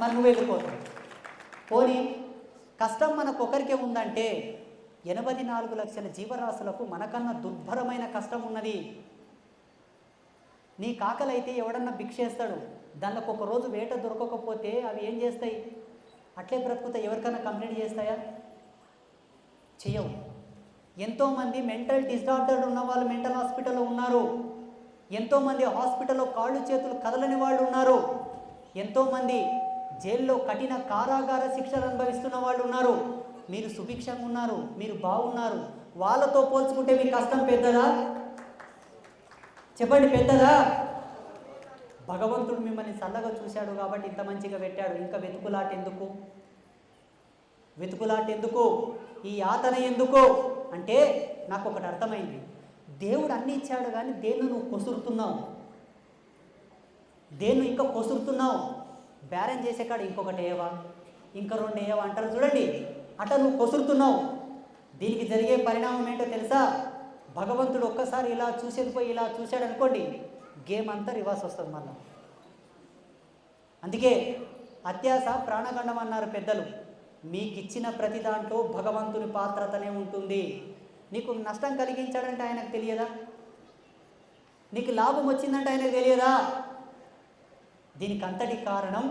మరి నువ్వు ఎగిరిపోతావు. పోనీ కష్టం మనకొకరికే ఉందంటే 84 లక్షల జీవరాశులకు మనకన్నా దుర్భరమైన కష్టం ఉన్నది. నీ కాకలైతే ఎవడన్నా భిక్షేస్తాడు, దానికి ఒక రోజు వేట దొరకకపోతే అవి ఏం చేస్తాయి? అట్లే బ్రతుకుతాయి. ఎవరికైనా కంప్లైంట్ చేస్తాయా? చెయ్యవు. ఎంతోమంది మెంటల్ డిజార్డర్ ఉన్న వాళ్ళు మెంటల్ హాస్పిటల్లో ఉన్నారు. ఎంతోమంది హాస్పిటల్లో కాళ్ళు చేతులు కదలని వాళ్ళు ఉన్నారు. ఎంతోమంది జైల్లో కఠిన కారాగార శిక్షలు అనుభవిస్తున్న వాళ్ళు ఉన్నారు. మీరు సుభిక్షంగా ఉన్నారు, మీరు బాగున్నారు. వాళ్ళతో పోల్చుకుంటే మీ కష్టం పెద్దదా? చెప్పండి, పెద్దదా? భగవంతుడు మిమ్మల్ని చల్లగా చూశాడు కాబట్టి ఇంత మంచిగా పెట్టాడు. ఇంకా వెతుకులాట ఎందుకు? వెతుకులాట ఎందుకు? ఈ యాతన ఎందుకు అంటే నాకు ఒకటి అర్థమైంది. దేవుడు అన్నీ ఇచ్చాడు కానీ దేన్ని నువ్వు కొసురుతున్నావు, దేన్ని ఇంకా కొసురుతున్నావు. బేరం చేసేకాడు ఇంకొకటి ఏవా, ఇంకా 2 ఏవా అంటారు చూడండి. అట్లా నువ్వు కొసురుతున్నావు. దీనికి జరిగే పరిణామం ఏంటో తెలుసా? భగవంతుడు ఒక్కసారి ఇలా చూసేది పోయి ఇలా చూశాడు అనుకోండి, గేమ్ అంతా రివర్స్ వస్తుంది మళ్ళీ. అందుకే అత్యాస ప్రాణగండం అన్నారు పెద్దలు. మీకు ఇచ్చిన ప్రతి దాంట్లో భగవంతుని పాత్రతనే ఉంటుంది. నీకు నష్టం కలిగించాడంటే ఆయనకు తెలియదా? నీకు లాభం వచ్చిందంటే ఆయనకు తెలియదా? దీనికి అంతటి కారణం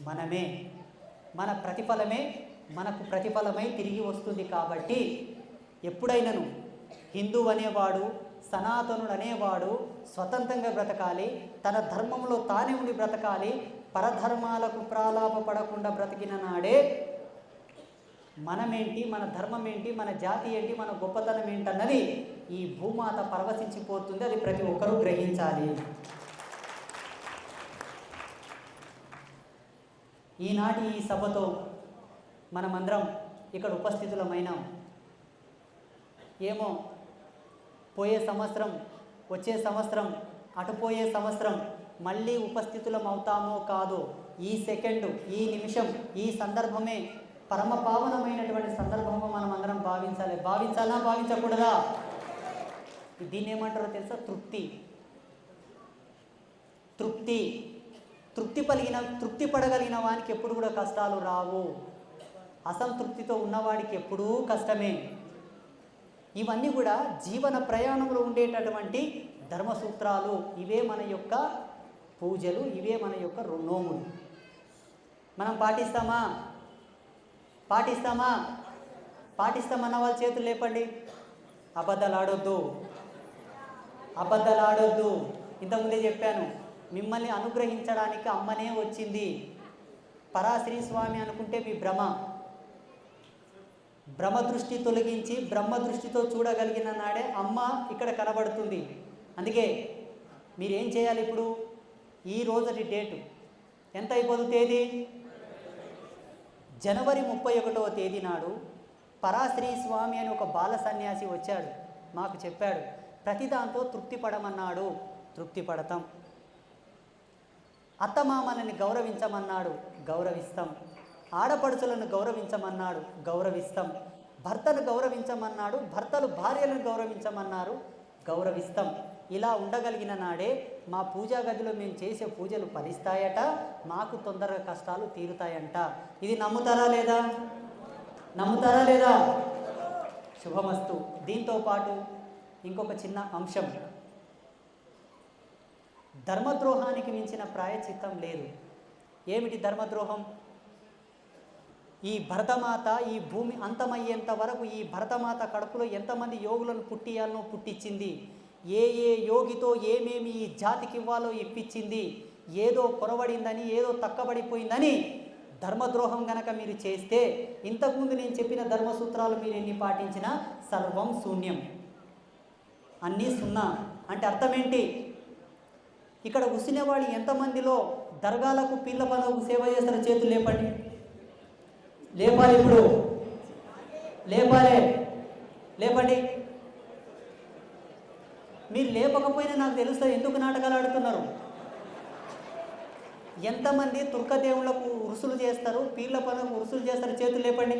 మనమే. మన ప్రతిఫలమే మనకు ప్రతిఫలమై తిరిగి వస్తుంది. కాబట్టి ఎప్పుడైనాను హిందువు అనేవాడు, సనాతనుడు అనేవాడు స్వతంత్రంగా బ్రతకాలి, తన ధర్మంలో తానే ఉండి బ్రతకాలి. పరధర్మాలకు ప్రాలాప పడకుండా బ్రతికిన నాడే మనమేంటి, మన ధర్మం ఏంటి, మన జాతి ఏంటి, మన గొప్పతనం ఏంటన్నది ఈ భూమాత పరవశించిపోతుంది. అది ప్రతి ఒక్కరూ గ్రహించాలి. ఈనాటి ఈ సభతో మనమందరం ఇక్కడ ఉపస్థితులమైనాం. ఏమో పోయే సంవత్సరం, వచ్చే సంవత్సరం, అటుపోయే సంవత్సరం మళ్ళీ ఉపస్థితులం అవుతామో కాదో, ఈ సెకండు, ఈ నిమిషం, ఈ సందర్భమే పరమ పావనమైనటువంటి సందర్భంగా మనం అందరం భావించాలి. భావించాలా, భావించకూడదా? దీన్ని ఏమంటారో తెలుసా? తృప్తి. తృప్తి తృప్తి పడగలిగిన వానికి ఎప్పుడు కూడా కష్టాలు రావు. అసంతృప్తితో ఉన్నవాడికి ఎప్పుడూ కష్టమే. ఇవన్నీ కూడా జీవన ప్రయాణంలో ఉండేటటువంటి ధర్మసూత్రాలు. ఇవే మన యొక్క పూజలు, ఇవే మన యొక్క నోములు. మనం పాటిస్తామా? పాటిస్తామా? పాటిస్తామన్న వాళ్ళ చేతులు లేపండి. అబద్ధాలు ఆడొద్దు, అబద్ధాలు ఆడొద్దు. ఇంతకుముందే చెప్పాను, మిమ్మల్ని అనుగ్రహించడానికి అమ్మనే వచ్చింది. పరాశ్రీ స్వామి అనుకుంటే మీ భ్రమ. భ్రమ దృష్టి తొలగించి బ్రహ్మ దృష్టితో చూడగలిగిన నాడే అమ్మ ఇక్కడ కనబడుతుంది. అందుకే మీరేం చేయాలి? ఇప్పుడు ఈ రోజటి డేటు ఎంత అయిపోతుంది? తేదీ జనవరి 31వ తేదీ నాడు పరాశ్రీ స్వామి అని ఒక బాల సన్యాసి వచ్చాడు. మాకు చెప్పాడు, ప్రతి దాంతో తృప్తి పడమన్నాడు. తృప్తి పడతాం. అత్తమామలని గౌరవించమన్నాడు, గౌరవిస్తాం. ఆడపడుచులను గౌరవించమన్నాడు, గౌరవిస్తాం. భర్తను గౌరవించమన్నాడు, భర్తలు భార్యలను గౌరవించమన్నారు, గౌరవిస్తాం. ఇలా ఉండగలిగిన నాడే మా పూజా గదిలో మేము చేసే పూజలు ఫలిస్తాయట, మాకు తొందరగా కష్టాలు తీరుతాయంట. ఇది నమ్ముతారా లేదా? నమ్ముతారా లేదా? శుభమస్తు. దీంతో పాటు ఇంకొక చిన్న అంశం, ధర్మద్రోహానికి మించిన ప్రాయశ్చిత్తం లేదు. ఏమిటి ధర్మద్రోహం? ఈ భరతమాత ఈ భూమి అంతమయ్యేంత వరకు ఈ భరతమాత కడుపులో ఎంతమంది యోగులను పుట్టియాలనో పుట్టించింది. ఏ యోగితో ఏమేమి ఈ జాతికి ఇవ్వాలో ఇప్పించింది. ఏదో కొరవడిందని, ఏదో తక్కబడిపోయిందని ధర్మద్రోహం గనక మీరు చేస్తే, ఇంతకుముందు నేను చెప్పిన ధర్మసూత్రాలు మీరు ఎన్ని పాటించినా సర్వం శూన్యం, అన్నీ సున్నా. అంటే అర్థం ఏంటి? ఇక్కడ కూర్చున్న వాళ్ళు ఎంతమందిలో దర్గాలకు పీర్ల పండుగకు సేవ చేస్తారో చేతులు లేపండి. లేపాలి, ఇప్పుడు లేపాలి, లేపండి. మీరు లేపకపోయినా నాకు తెలుస్తుంది ఎందుకు నాటకాలు ఆడుతున్నారు. ఎంతమంది తుర్కదేవులకు ఉరుసులు చేస్తారు, పీర్ల పండుగకు ఉరుసులు చేస్తారు, చేతులు లేపండి.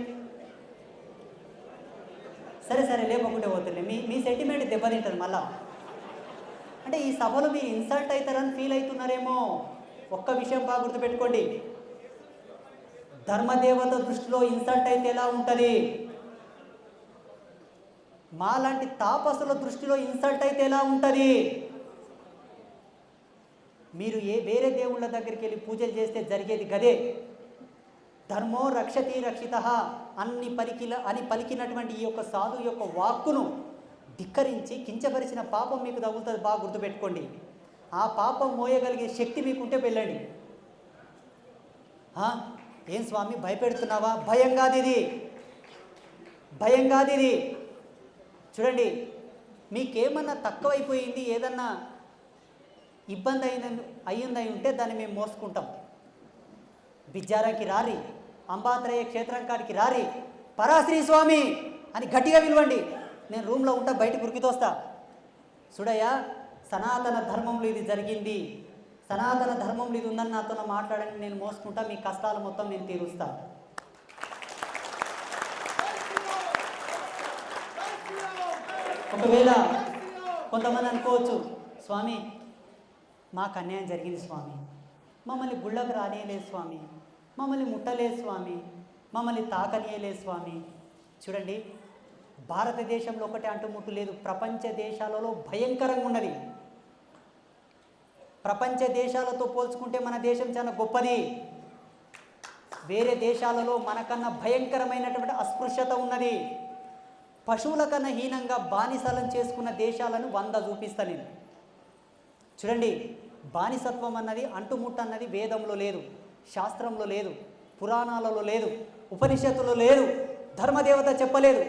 సరే సరే లేపకుంటే పోతుంది. మీ సెంటిమెంట్ దెబ్బతింటుంది మళ్ళా. అంటే ఈ సభలో మీరు ఇన్సల్ట్ అవుతారని ఫీల్ అవుతున్నారేమో. ఒక్క విషయం బాగా గుర్తుపెట్టుకోండి, ధర్మదేవత దృష్టిలో ఇన్సల్ట్ అయితే ఎలా ఉంటుంది? మాలాంటి తాపసుల దృష్టిలో ఇన్సల్ట్ అయితే ఎలా ఉంటుంది? మీరు వేరే దేవుళ్ళ దగ్గరికి వెళ్ళి పూజలు చేస్తే జరిగేది గదే. ధర్మో రక్షతి రక్షిత అని పలికినటువంటి ఈ యొక్క సాధు యొక్క వాక్కును ధిక్కరించి కించపరిచిన పాపం మీకు తగులుతుంది. బాగా గుర్తుపెట్టుకోండి. ఆ పాపం మోయగలిగే శక్తి మీకుంటే వెళ్ళండి. ఏం స్వామి భయపెడుతున్నావా? భయం కాదు ఇది, భయం కాదు ఇది. చూడండి, మీకేమన్నా తక్కువైపోయింది, ఏదన్నా ఇబ్బంది అయి ఉంటే దాన్ని మేము మోసుకుంటాం. బిజ్జారాకి రారి, అంబాత్రయ క్షేత్రం కాడికి రారి, పరాశ్రీ స్వామి అని గట్టిగా పిలవండి. నేను రూమ్లో ఉంటా, బయటకు ఉరికితోస్తా. చూడయ్యా, సనాతన ధర్మంలో ఇది జరిగింది, సనాతన ధర్మంలో ఇది ఉందని నాతో మాట్లాడండి, నేను మోసుకుంటా, మీ కష్టాలు మొత్తం నేను తీరుస్తా. ఒకవేళ కొంతమంది అనుకోవచ్చు, స్వామి మాకు అన్యాయం జరిగింది స్వామి, మమ్మల్ని గుళ్ళకు రానియలేదు స్వామి, మమ్మల్ని ముట్టలేదు స్వామి, మమ్మల్ని తాకనియలేదు స్వామి. చూడండి, భారతదేశంలో ఒకటే అంటుముట్టు లేదు, ప్రపంచ దేశాలలో భయంకరంగా ఉన్నది. ప్రపంచ దేశాలతో పోల్చుకుంటే మన దేశం చాలా గొప్పది. వేరే దేశాలలో మనకన్నా భయంకరమైనటువంటి అస్పృశ్యత ఉన్నది. పశువుల కన్నా హీనంగా బానిసలను చేసుకున్న దేశాలను 100 చూపిస్తా నేను. చూడండి, బానిసత్వం అన్నది, అంటుముట్ట అన్నది వేదంలో లేదు, శాస్త్రంలో లేదు, పురాణాలలో లేదు, ఉపనిషత్తులో లేదు, ధర్మదేవత చెప్పలేదు.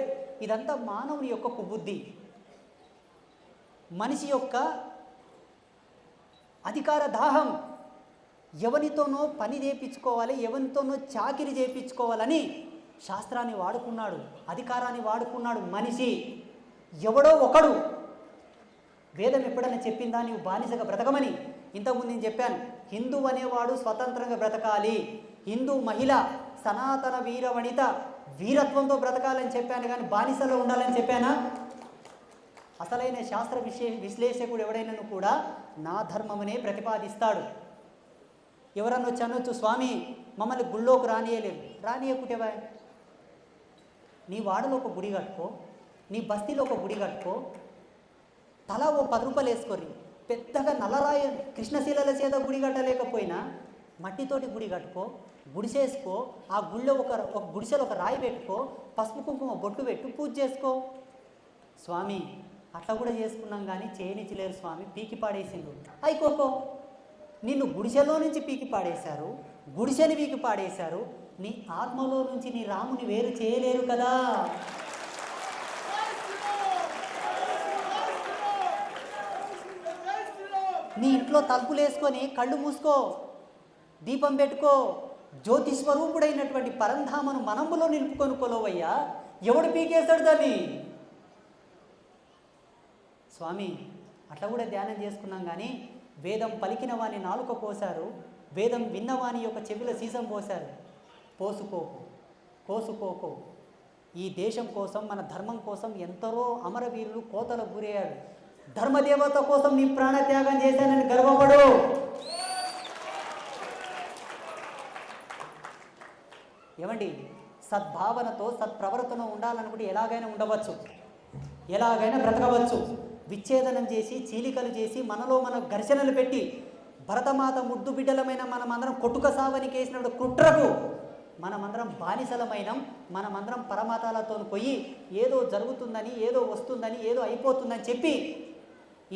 ఇదంతా మానవుని యొక్క కుబుద్ధి, మనిషి యొక్క అధికార దాహం. ఎవరితోనో పని చేయించుకోవాలి, ఎవరితోనో చాకిరి చేయించుకోవాలని శాస్త్రాన్ని వాడుకున్నాడు, అధికారాన్ని వాడుకున్నాడు మనిషి. ఎవడో ఒకడు వేదం ఎప్పుడైనా చెప్పిందా నీవు బానిసగా బ్రతకమని? ఇంతకుముందు నేను చెప్పాను, హిందూ అనేవాడు స్వతంత్రంగా బ్రతకాలి, హిందూ మహిళ సనాతన వీరవనిత వీరత్వంతో బ్రతకాలని చెప్పాను, కానీ బానిసలో ఉండాలని చెప్పానా? అసలైన శాస్త్ర విశ్లేషకుడు ఎవడైనా కూడా నా ధర్మమునే ప్రతిపాదిస్తాడు. ఎవరన్నా వచ్చి అనొచ్చు, స్వామి మమ్మల్ని గుళ్ళోకి రానియలేదు. రానియకుంటేవా, నీ వాడలో ఒక గుడి కట్టుకో, నీ బస్తీలో ఒక గుడి కట్టుకో, తలా ఓ 10 రూపాయలు వేసుకోరి. పెద్దగా నల్లరాయి కృష్ణశీలల చేత గుడి కట్టలేకపోయినా మట్టితోటి గుడి కట్టుకో, గుడిసేసుకో, ఆ గుళ్ళో ఒక గుడిసెలో ఒక రాయి పెట్టుకో, పసుపు కుంకుమ బొట్టు పెట్టు, పూజ చేసుకో. స్వామి అట్లా కూడా చేసుకున్నాం కానీ చేయనిచ్చలేరు స్వామి, పీకి పాడేసిండు. అయిపోకో, నిన్ను గుడిసెలో నుంచి పీకి పాడేశారు, గుడిసెని పీకి పాడేశారు, నీ ఆత్మలో నుంచి నీ రాముని వేరు చేయలేరు కదా. నీ ఇంట్లో తలుపులు వేసుకొని కళ్ళు మూసుకో, దీపం పెట్టుకో, జ్యోతి స్వరూపుడైనటువంటి పరంధామను మనములో నిలుపుకొని కొలవయ్యా. ఎవడు పీకేశాడు దాన్ని? స్వామి అట్లా కూడా ధ్యానం చేసుకున్నాం కానీ వేదం పలికిన వాని నాలుక కోసారు, వేదం విన్నవాని యొక్క చెవిల సీసం పోశారు. పోసుకోకు, కోసుకోకు. ఈ దేశం కోసం, మన ధర్మం కోసం ఎందరో అమరవీరులు కోతలకు గురయ్యారు. ధర్మదేవత కోసం నీ ప్రాణత్యాగం చేశానని గర్వపడు. ఏమండి, సద్భావనతో సత్ప్రవర్తన ఉండాలనుకుంటే ఎలాగైనా ఉండవచ్చు, ఎలాగైనా బ్రతకవచ్చు. విచ్ఛేదనం చేసి, చీలికలు చేసి, మనలో మన ఘర్షణలు పెట్టి, భరతమాత ముద్దు బిడ్డలమైన మనమందరం కొట్టుక సావనికి వేసినప్పుడు కుట్రకు మనమందరం బానిసలమైనం. మనమందరం పరమతాలతో పోయి ఏదో జరుగుతుందని, ఏదో వస్తుందని, ఏదో అయిపోతుందని చెప్పి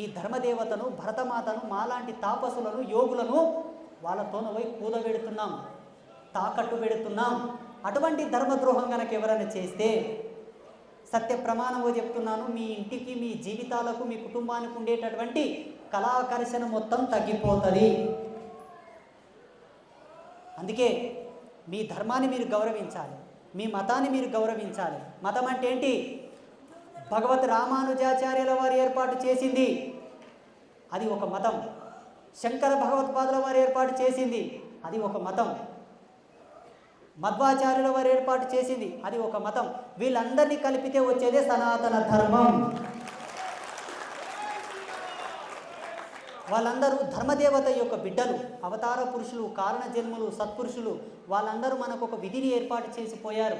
ఈ ధర్మదేవతను, భరతమాతను, మాలాంటి తాపసులను, యోగులను వాళ్ళతోన పోయి కూదబెడుతున్నాం, తాకట్టు పెడుతున్నాం. అటువంటి ధర్మద్రోహం కనుక ఎవరైనా చేస్తే సత్య ప్రమాణంగా చెప్తున్నాను, మీ ఇంటికి, మీ జీవితాలకు, మీ కుటుంబానికి ఉండేటటువంటి కళాకర్షణ మొత్తం తగ్గిపోతుంది. అందుకే మీ ధర్మాన్ని మీరు గౌరవించాలి, మీ మతాన్ని మీరు గౌరవించాలి. మతం అంటే ఏంటి? భగవత్ రామానుజాచార్యుల వారు ఏర్పాటు చేసింది, అది ఒక మతం. శంకర భగవత్పాదుల వారు ఏర్పాటు చేసింది, అది ఒక మతం. మధ్వాచార్యుల వారు ఏర్పాటు చేసింది, అది ఒక మతం. వీళ్ళందరినీ కలిపితే వచ్చేదే సనాతన ధర్మం. వాళ్ళందరూ ధర్మదేవత యొక్క బిడ్డలు, అవతార పురుషులు, కారణ జన్ములు, సత్పురుషులు. వాళ్ళందరూ మనకు ఒక విధిని ఏర్పాటు చేసిపోయారు.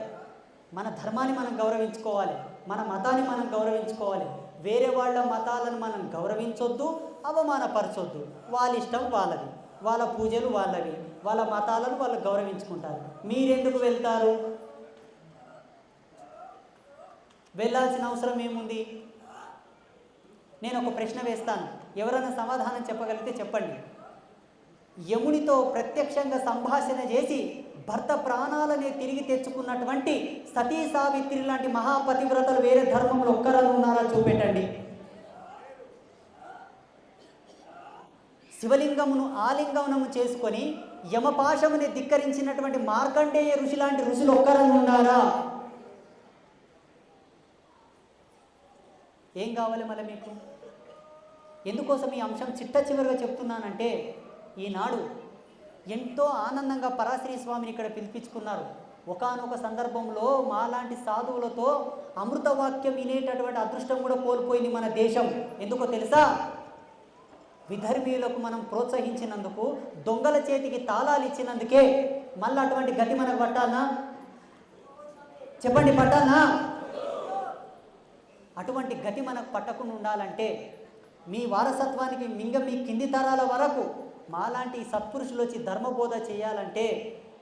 మన ధర్మాన్ని మనం గౌరవించుకోవాలి, మన మతాన్ని మనం గౌరవించుకోవాలి. వేరే వాళ్ళ మతాలను మనం గౌరవించొద్దు, అవమానపరచొద్దు. వాళ్ళ ఇష్టం వాళ్ళది, వాళ్ళ పూజలు వాళ్ళవి, వాళ్ళ మతాలను వాళ్ళు గౌరవించుకుంటారు. మీరెందుకు వెళ్తారు? వెళ్ళాల్సిన అవసరం ఏముంది? నేను ఒక ప్రశ్న వేస్తాను, ఎవరైనా సమాధానం చెప్పగలిగితే చెప్పండి. యమునితో ప్రత్యక్షంగా సంభాషణ చేసి భర్త ప్రాణాలనే తిరిగి తెచ్చుకున్నటువంటి సతీ సావిత్రి లాంటి మహాపతివ్రతలు వేరే ధర్మంలో ఒక్కరన్నా ఉన్నారా? చూపెట్టండి. శివలింగమును ఆలింగనము చేసుకొని యమపాశముని ధిక్కరించినటువంటి మార్కండేయ ఋషి లాంటి ఋషులు ఒక్కరన్నా ఉన్నారా? ఏం కావాలి మళ్ళీ మీకు? ఎందుకోసం ఈ అంశం చిట్ట చివరిగా చెప్తున్నానంటే, ఈనాడు ఎంతో ఆనందంగా పరాశరీ స్వామిని ఇక్కడ పిలిపించుకున్నారు. ఒకానొక సందర్భంలో మాలాంటి సాధువులతో అమృతవాక్యం వినేటటువంటి అదృష్టం కూడా కోల్పోయింది మన దేశం. ఎందుకో తెలుసా? విధర్మీయులకు మనం ప్రోత్సహించినందుకు, దొంగల చేతికి తాళాలు ఇచ్చినందుకే. మళ్ళీ అటువంటి గతి మనకు పట్టాలనా? చెప్పండి, పట్టాలనా? అటువంటి గతి మనకు పట్టకుండా ఉండాలంటే మీ వారసత్వానికి మీ కింది తరాల వరకు మాలాంటి సత్పురుషులు వచ్చి ధర్మబోధ చేయాలంటే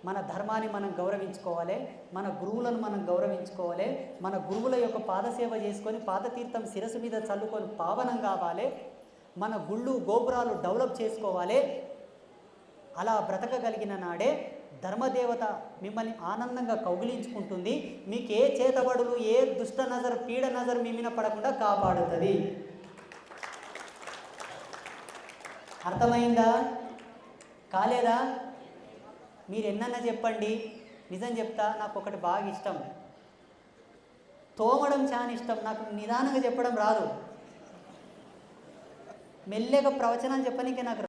మన ధర్మాన్ని మనం గౌరవించుకోవాలి, మన గురువులను మనం గౌరవించుకోవాలి, మన గురువుల యొక్క పాదసేవ చేసుకొని పాదతీర్థం శిరస్సు మీద చల్లుకొని పావనం కావాలి, మన గుళ్ళు గోపురాలు డెవలప్ చేసుకోవాలి. అలా బ్రతకగలిగిన నాడే ధర్మదేవత మిమ్మల్ని ఆనందంగా కౌగిలించుకుంటుంది. మీకు ఏ చేతబడులు, ఏ దుష్ట నజర్, పీడ నజర్ మీ మీద పడకుండా కాపాడుతుంది. అర్థమైందా? కాలేదా? మీరు ఎన్నన్నా చెప్పండి, నిజం చెప్తా. నాకు ఒకటి బాగా ఇష్టం, తోమడం చాలా ఇష్టం. నాకు నిదానంగా చెప్పడం రాదు, మెల్లగా ప్రవచనాలు చెప్పనీకే నాకు